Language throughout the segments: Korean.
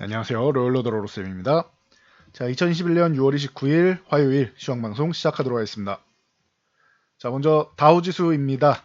안녕하세요. 로열러더로로쌤입니다. 자, 2021년 6월 29일 화요일 시황방송 시작하도록 하겠습니다. 자, 먼저 다우지수입니다.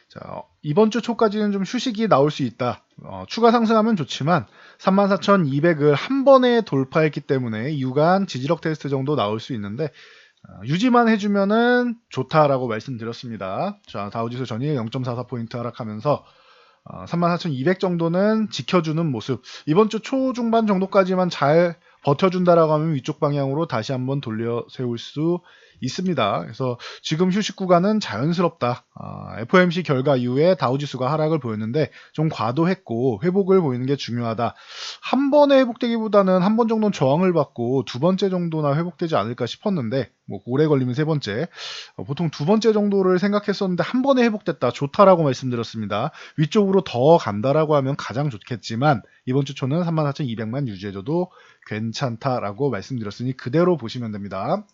자, 이번 주 초까지는 좀 휴식이 나올 수 있다. 추가 상승하면 좋지만 34,200을 한 번에 돌파했기 때문에 유간 지지력 테스트 정도 나올 수 있는데 유지만 해주면은 좋다라고 말씀드렸습니다. 자, 다우지수 전일 0.44포인트 하락하면서 34,200 정도는 지켜주는 모습. 이번 주 초중반 정도까지만 잘 버텨준다라고 하면 위쪽 방향으로 다시 한번 돌려 세울 수 있습니다. 그래서 지금 휴식 구간은 자연스럽다. FOMC 결과 이후에 다우지수가 하락을 보였는데 좀 과도했고 회복을 보이는 게 중요하다. 한 번에 회복되기보다는 한 번 정도는 저항을 받고 두 번째 정도나 회복되지 않을까 싶었는데 뭐 오래 걸리면 세 번째. 보통 두 번째 정도를 생각했었는데 한 번에 회복됐다. 좋다라고 말씀드렸습니다. 위쪽으로 더 간다라고 하면 가장 좋겠지만 이번 주 초는 34,200만 유지해줘도 괜찮다라고 말씀드렸으니 그대로 보시면 됩니다.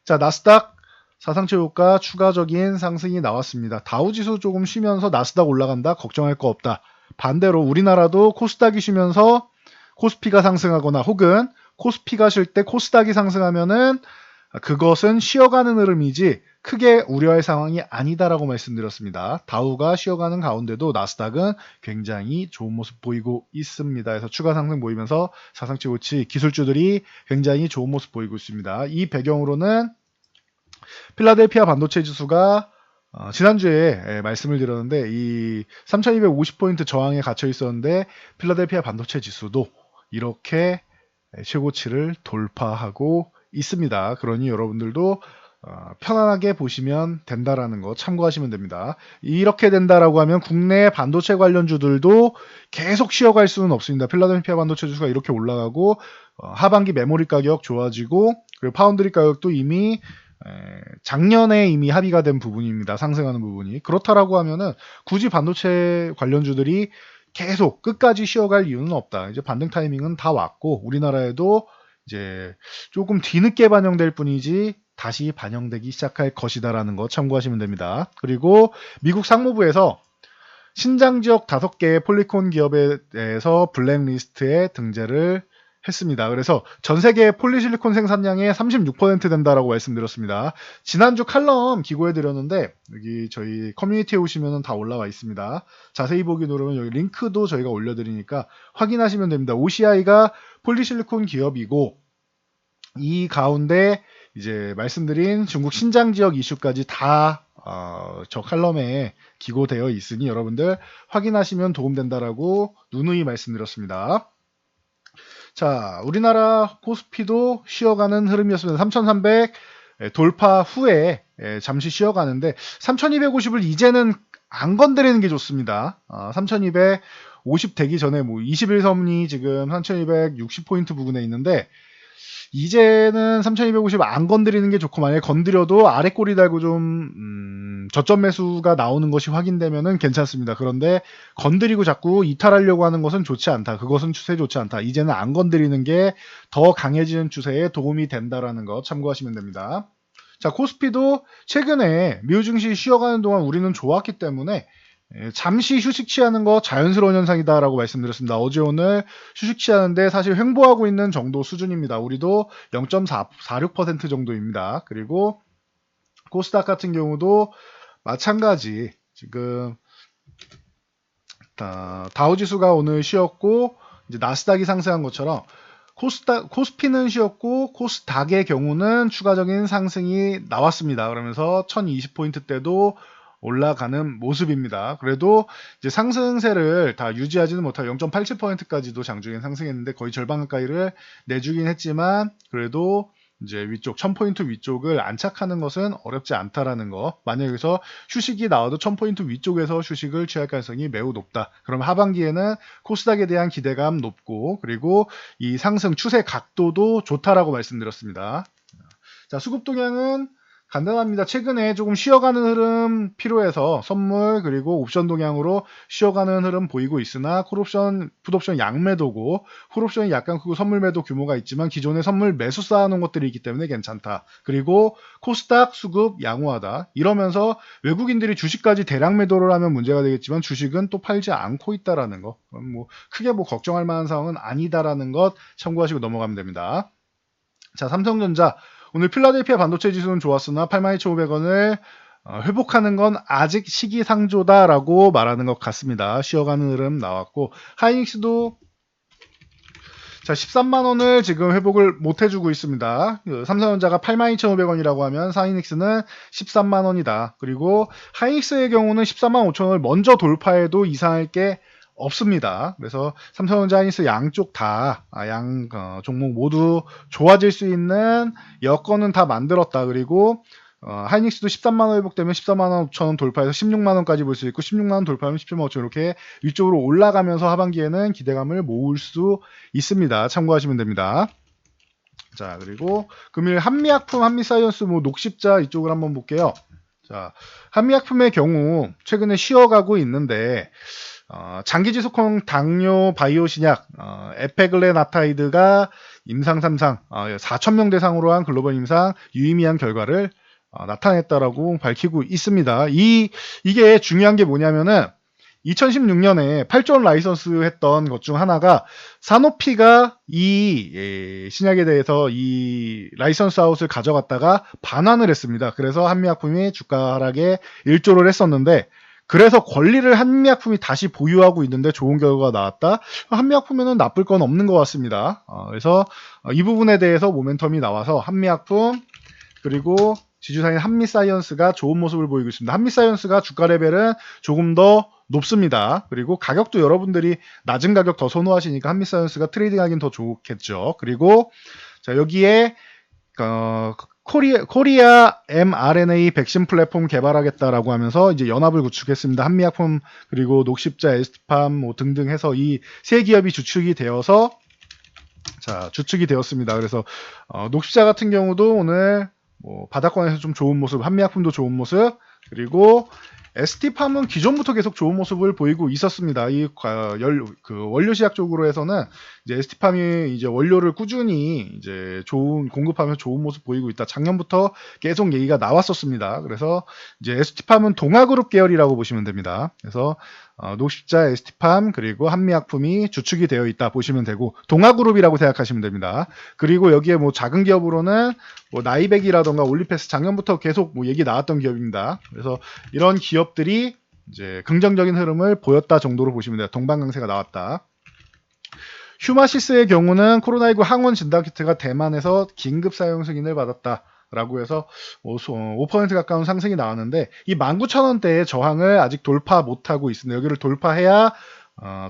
자, 나스닥 사상체효과 추가적인 상승이 나왔습니다. 다우지수 조금 쉬면서 나스닥 올라간다. 걱정할 거 없다. 반대로 우리나라도 코스닥이 쉬면서 코스피가 상승하거나 혹은 코스피가 쉴 때 코스닥이 상승하면은 그것은 쉬어가는 흐름이지 크게 우려할 상황이 아니다라고 말씀드렸습니다. 다우가 쉬어가는 가운데도 나스닥은 굉장히 좋은 모습 보이고 있습니다. 그래서 추가 상승 보이면서 사상치고치 기술주들이 굉장히 좋은 모습 보이고 있습니다. 이 배경으로는 필라델피아 반도체 지수가 지난주에 말씀을 드렸는데 이 3250포인트 저항에 갇혀 있었는데 필라델피아 반도체 지수도 이렇게 최고치를 돌파하고 있습니다. 그러니 여러분들도 편안하게 보시면 된다라는 거 참고하시면 됩니다. 이렇게 된다라고 하면 국내 반도체 관련주들도 계속 쉬어갈 수는 없습니다. 필라델피아 반도체 지수가 이렇게 올라가고 하반기 메모리 가격 좋아지고 그리고 파운드리 가격도 이미 작년에 이미 합의가 된 부분입니다. 상승하는 부분이. 그렇다라고 하면은 굳이 반도체 관련주들이 계속 끝까지 쉬어갈 이유는 없다. 이제 반등 타이밍은 다 왔고 우리나라에도 이제 조금 뒤늦게 반영될 뿐이지 다시 반영되기 시작할 것이다라는 거 참고하시면 됩니다. 그리고 미국 상무부에서 신장 지역 5개의 폴리콘 기업에 대해서 블랙리스트에 등재를 했습니다. 그래서 전 세계 폴리실리콘 생산량의 36% 된다라고 말씀드렸습니다. 지난주 칼럼 기고해 드렸는데 여기 저희 커뮤니티에 오시면 다 올라와 있습니다. 자세히 보기 누르면 여기 링크도 저희가 올려드리니까 확인하시면 됩니다. OCI가 폴리실리콘 기업이고 이 가운데 이제 말씀드린 중국 신장 지역 이슈까지 다 저 칼럼에 기고되어 있으니 여러분들 확인하시면 도움된다라고 누누이 말씀드렸습니다. 자, 우리나라 코스피도 쉬어가는 흐름이었습니다. 3,300 돌파 후에 잠시 쉬어가는데 3,250을 이제는 안 건드리는 게 좋습니다. 3,250 되기 전에 뭐 21선이 지금 3,260포인트 부근에 있는데 이제는 3250 안 건드리는 게 좋고 만약에 건드려도 아래 꼬리 달고 좀 저점 매수가 나오는 것이 확인되면은 괜찮습니다. 그런데 건드리고 자꾸 이탈하려고 하는 것은 좋지 않다. 그것은 추세 좋지 않다. 이제는 안 건드리는 게 더 강해지는 추세에 도움이 된다라는 거 참고하시면 됩니다. 자, 코스피도 최근에 미우 증시 쉬어가는 동안 우리는 좋았기 때문에 잠시 휴식 취하는 거 자연스러운 현상이다라고 말씀드렸습니다. 어제 오늘 휴식 취하는데 사실 횡보하고 있는 정도 수준입니다. 우리도 0.46% 정도입니다. 그리고 코스닥 같은 경우도 마찬가지 지금 다우지수가 오늘 쉬었고 이제 나스닥이 상승한 것처럼 코스피는 쉬었고 코스닥의 경우는 추가적인 상승이 나왔습니다. 그러면서 1020포인트대도 올라가는 모습입니다. 그래도 이제 상승세를 다 유지하지는 못하고 0.87%까지도 장중에 상승했는데 거의 절반 가까이를 내주긴 했지만 그래도 이제 위쪽 1000포인트 위쪽을 안착하는 것은 어렵지 않다라는 거. 만약 여기서 휴식이 나와도 1000포인트 위쪽에서 휴식을 취할 가능성이 매우 높다. 그럼 하반기에는 코스닥에 대한 기대감 높고 그리고 이 상승 추세 각도도 좋다라고 말씀드렸습니다. 자, 수급 동향은 간단합니다. 최근에 조금 쉬어가는 흐름 필요해서 선물 그리고 옵션 동향으로 쉬어가는 흐름 보이고 있으나 콜옵션, 풋옵션 양매도고 콜옵션이 약간 크고 선물 매도 규모가 있지만 기존에 선물 매수 쌓아놓은 것들이 있기 때문에 괜찮다. 그리고 코스닥 수급 양호하다. 이러면서 외국인들이 주식까지 대량 매도를 하면 문제가 되겠지만 주식은 또 팔지 않고 있다라는 거. 뭐 크게 뭐 걱정할 만한 상황은 아니다라는 것 참고하시고 넘어가면 됩니다. 자, 삼성전자 오늘 필라델피아 반도체 지수는 좋았으나 82,500원을 회복하는 건 아직 시기상조다라고 말하는 것 같습니다. 쉬어가는 흐름 나왔고 하이닉스도 자 13만원을 지금 회복을 못 해주고 있습니다. 삼성전자가 82,500원이라고 하면 하이닉스는 13만원이다. 그리고 하이닉스의 경우는 14만 5천원을 먼저 돌파해도 이상할 게 없습니다. 그래서 삼성전자, 하이닉스 양쪽 다 종목 모두 좋아질 수 있는 여건은 다 만들었다. 그리고 하이닉스도 13만원 회복되면 14만 5천원 돌파해서 16만원까지 볼 수 있고 16만원 돌파하면 17만 5천원 이렇게 위쪽으로 올라가면서 하반기에는 기대감을 모을 수 있습니다. 참고하시면 됩니다. 자, 그리고 금일 한미약품, 한미사이언스, 뭐 녹십자 이쪽을 한번 볼게요. 자, 한미약품의 경우 최근에 쉬어가고 있는데 장기지속형 당뇨 바이오 신약 에페글레나타이드가 임상 3상 4,000명 대상으로 한 글로벌 임상 유의미한 결과를 나타냈다라고 밝히고 있습니다. 이게 중요한 게 뭐냐면은 2016년에 8조 원 라이선스 했던 것 중 하나가 사노피가 이 신약에 대해서 이 라이선스 아웃을 가져갔다가 반환을 했습니다. 그래서 한미약품이 주가 하락에 일조를 했었는데 그래서 권리를 한미약품이 다시 보유하고 있는데 좋은 결과가 나왔다. 한미약품에는 나쁠 건 없는 것 같습니다. 그래서 이 부분에 대해서 모멘텀이 나와서 한미약품 그리고 지주사인 한미사이언스가 좋은 모습을 보이고 있습니다. 한미사이언스가 주가 레벨은 조금 더 높습니다. 그리고 가격도 여러분들이 낮은 가격 더 선호하시니까 한미사이언스가 트레이딩하기는 더 좋겠죠. 그리고 자 여기에 코리아 mRNA 백신 플랫폼 개발하겠다라고 하면서 이제 연합을 구축했습니다. 한미약품 그리고 녹십자, 에스티팜 뭐 등등 해서 이 세 기업이 주축이 되어서 주축이 되었습니다. 그래서 녹십자 같은 경우도 오늘 뭐 바닥권에서 좀 좋은 모습, 한미약품도 좋은 모습, 그리고 ST팜은 기존부터 계속 좋은 모습을 보이고 있었습니다. 이 원료 시약 쪽으로 해서는 이제 ST팜이 이제 원료를 꾸준히 이제 공급하면서 좋은 모습 보이고 있다. 작년부터 계속 얘기가 나왔었습니다. 그래서 이제 ST팜은 동아그룹 계열이라고 보시면 됩니다. 그래서 녹십자, ST팜 그리고 한미약품이 주축이 되어 있다 보시면 되고 동아그룹이라고 생각하시면 됩니다. 그리고 여기에 뭐 작은 기업으로는 뭐 나이백이라던가 올리패스 작년부터 계속 뭐 얘기 나왔던 기업입니다. 그래서 이런 기업들이 이제 긍정적인 흐름을 보였다 정도로 보시면 돼요. 동방강세가 나왔다. 휴마시스의 경우는 코로나19 항원 진단키트가 대만에서 긴급 사용 승인을 받았다. 라고 해서 5% 가까운 상승이 나왔는데 이 19,000원대의 저항을 아직 돌파 못하고 있습니다. 여기를 돌파해야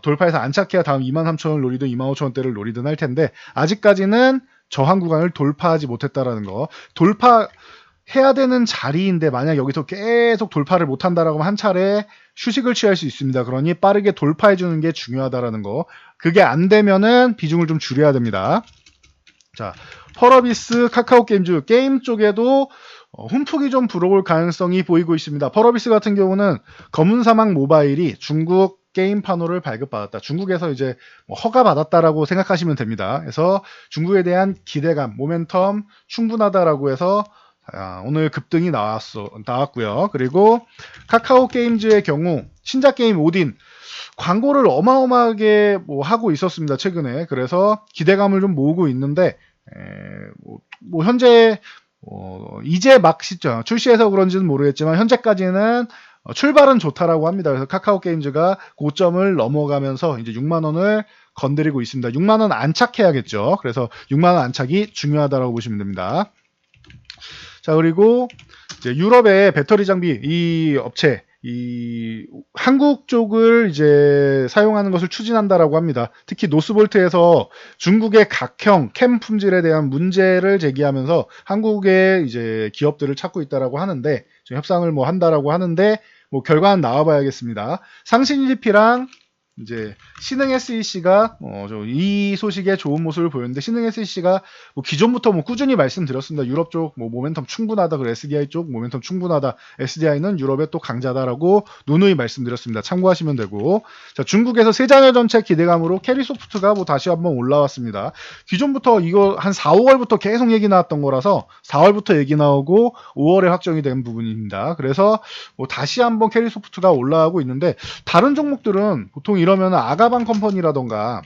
돌파해서 안착해야 다음 23,000원을 노리든 25,000원대를 노리든 할 텐데 아직까지는 저항 구간을 돌파하지 못했다라는 거. 돌파해야 되는 자리인데 만약 여기서 계속 돌파를 못한다라고 하면 한 차례 휴식을 취할 수 있습니다. 그러니 빠르게 돌파해주는 게 중요하다라는 거. 그게 안 되면은 비중을 좀 줄여야 됩니다. 자, 펄어비스, 카카오게임즈 게임 쪽에도 훈풍이 좀 불어올 가능성이 보이고 있습니다. 펄어비스 같은 경우는 검은사막 모바일이 중국 게임 판호를 발급받았다. 중국에서 이제 허가받았다라고 생각하시면 됩니다. 그래서 중국에 대한 기대감, 모멘텀 충분하다라고 해서 오늘 급등이 나왔고요. 그리고 카카오게임즈의 경우 신작 게임 오딘 광고를 어마어마하게 하고 있었습니다. 최근에. 그래서 기대감을 좀 모으고 있는데 현재 이제 막 출시해서 그런지는 모르겠지만 현재까지는 출발은 좋다라고 합니다. 그래서 카카오게임즈가 고점을 넘어가면서 이제 6만 원을 건드리고 있습니다. 6만 원 안착해야겠죠. 그래서 6만 원 안착이 중요하다라고 보시면 됩니다. 자, 그리고 이제 유럽의 배터리 장비 이 업체 한국 쪽을 이제 사용하는 것을 추진한다라고 합니다. 특히 노스볼트에서 중국의 각형 캠 품질에 대한 문제를 제기하면서 한국의 이제 기업들을 찾고 있다라고 하는데 협상을 한다라고 하는데 결과는 나와봐야겠습니다. 상신 EDP랑 이제 신흥 SEC가 이 소식에 좋은 모습을 보였는데, 신흥 SEC가 뭐 기존부터 뭐 꾸준히 말씀드렸습니다. 유럽 쪽 뭐 모멘텀 충분하다, 그리고 SDI 쪽 모멘텀 충분하다, SDI는 유럽의 또 강자다라고 누누이 말씀드렸습니다. 참고하시면 되고, 자, 중국에서 세자녀 정책 기대감으로 캐리소프트가 뭐 다시 한번 올라왔습니다. 기존부터 이거 한 4, 5월부터 계속 얘기 나왔던 거라서 4월부터 얘기 나오고 5월에 확정이 된 부분입니다. 그래서 뭐 다시 한번 캐리소프트가 올라가고 있는데, 다른 종목들은 보통 이러면 아가방 컴퍼니라던가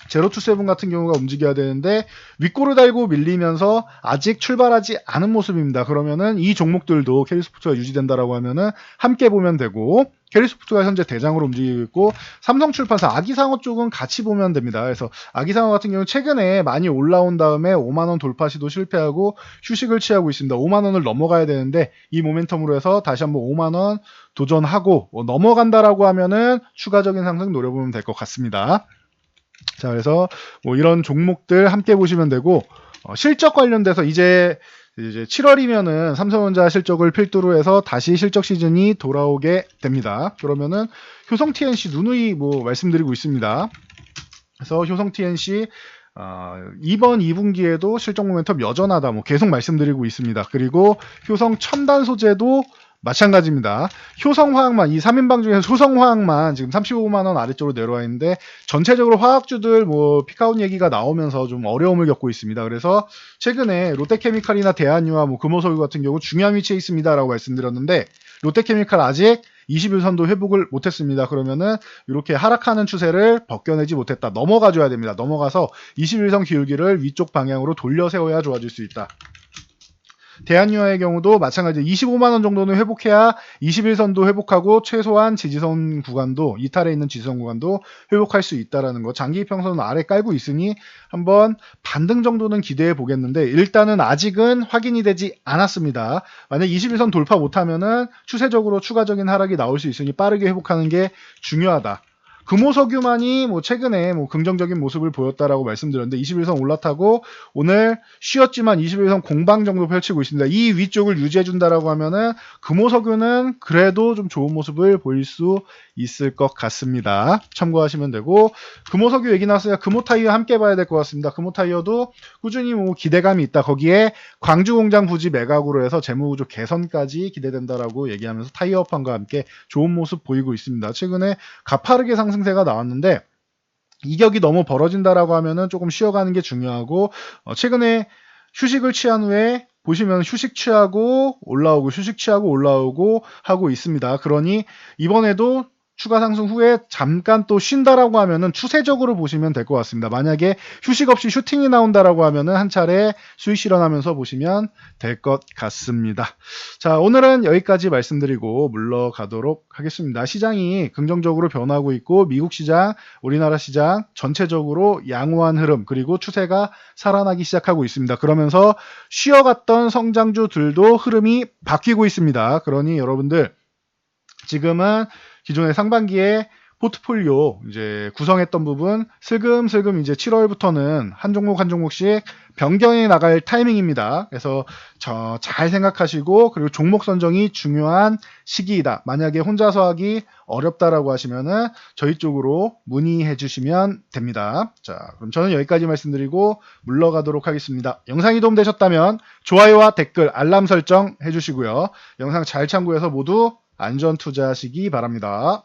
제로투세븐 같은 경우가 움직여야 되는데 윗골을 달고 밀리면서 아직 출발하지 않은 모습입니다. 그러면은 이 종목들도 캐리소프트가 유지된다라고 하면은 함께 보면 되고, 캐리소프트가 현재 대장으로 움직이고 있고, 삼성출판사 아기상어 쪽은 같이 보면 됩니다. 그래서 아기상어 같은 경우는 최근에 많이 올라온 다음에 5만원 돌파 시도 실패하고 휴식을 취하고 있습니다. 5만원을 넘어가야 되는데 이 모멘텀으로 해서 다시 한번 5만원 도전하고 넘어간다라고 하면은 추가적인 상승 노려보면 될 것 같습니다. 자, 그래서 뭐 이런 종목들 함께 보시면 되고, 실적 관련돼서 이제 7월이면은 삼성전자 실적을 필두로 해서 다시 실적 시즌이 돌아오게 됩니다. 그러면은 효성 TNC 누누이 뭐 말씀드리고 있습니다. 그래서 효성 TNC 이번 2분기에도 실적 모멘텀 여전하다, 뭐 계속 말씀드리고 있습니다. 그리고 효성 첨단 소재도 마찬가지입니다. 효성화학만, 이 3인방 중에서 효성화학만 지금 35만원 아래쪽으로 내려와 있는데, 전체적으로 화학주들 뭐 피카운 얘기가 나오면서 좀 어려움을 겪고 있습니다. 그래서 최근에 롯데케미칼이나 대한유화, 뭐 금호석유 같은 경우 중요한 위치에 있습니다 라고 말씀드렸는데, 롯데케미칼 아직 21선도 회복을 못했습니다. 그러면은 이렇게 하락하는 추세를 벗겨내지 못했다, 넘어가줘야 됩니다. 넘어가서 21선 기울기를 위쪽 방향으로 돌려 세워야 좋아질 수 있다. 대한유화의 경우도 마찬가지 25만원 정도는 회복해야 21선도 회복하고 최소한 지지선 구간도, 이탈해 있는 지지선 구간도 회복할 수 있다라는 거, 장기 이평선은 아래 깔고 있으니 한번 반등 정도는 기대해 보겠는데, 일단은 아직은 확인이 되지 않았습니다. 만약 21선 돌파 못하면은 추세적으로 추가적인 하락이 나올 수 있으니 빠르게 회복하는 게 중요하다. 금호석유만이 뭐 최근에 뭐 긍정적인 모습을 보였다라고 말씀드렸는데, 21선 올라타고 오늘 쉬었지만 21선 공방 정도 펼치고 있습니다. 이 위쪽을 유지해준다라고 하면은 금호석유는 그래도 좀 좋은 모습을 보일 수 있을 것 같습니다. 참고하시면 되고, 금호석유 얘기 나왔으니까 금호타이어 함께 봐야 될 것 같습니다. 금호타이어도 꾸준히 뭐 기대감이 있다. 거기에 광주공장 부지 매각으로 해서 재무구조 개선까지 기대된다라고 얘기하면서 타이어업함과 함께 좋은 모습 보이고 있습니다. 최근에 가파르게 상승세가 나왔는데 이격이 너무 벌어진다라고 하면은 조금 쉬어가는 게 중요하고, 최근에 휴식을 취한 후에 보시면 휴식 취하고 올라오고 휴식 취하고 올라오고 하고 있습니다. 그러니 이번에도 추가 상승 후에 잠깐 또 쉰다라고 하면은 추세적으로 보시면 될 것 같습니다. 만약에 휴식 없이 슈팅이 나온다라고 하면은 한 차례 수익 실현하면서 보시면 될 것 같습니다. 자, 오늘은 여기까지 말씀드리고 물러가도록 하겠습니다. 시장이 긍정적으로 변하고 있고, 미국 시장, 우리나라 시장 전체적으로 양호한 흐름, 그리고 추세가 살아나기 시작하고 있습니다. 그러면서 쉬어갔던 성장주들도 흐름이 바뀌고 있습니다. 그러니 여러분들 지금은 기존의 상반기에 포트폴리오 이제 구성했던 부분 슬금슬금 이제 7월부터는 한 종목 한 종목씩 변경해 나갈 타이밍입니다. 그래서 잘 생각하시고, 그리고 종목 선정이 중요한 시기이다. 만약에 혼자서 하기 어렵다라고 하시면은 저희 쪽으로 문의해 주시면 됩니다. 자, 그럼 저는 여기까지 말씀드리고 물러가도록 하겠습니다. 영상이 도움되셨다면 좋아요와 댓글, 알람 설정 해주시고요. 영상 잘 참고해서 모두 안전 투자하시기 바랍니다.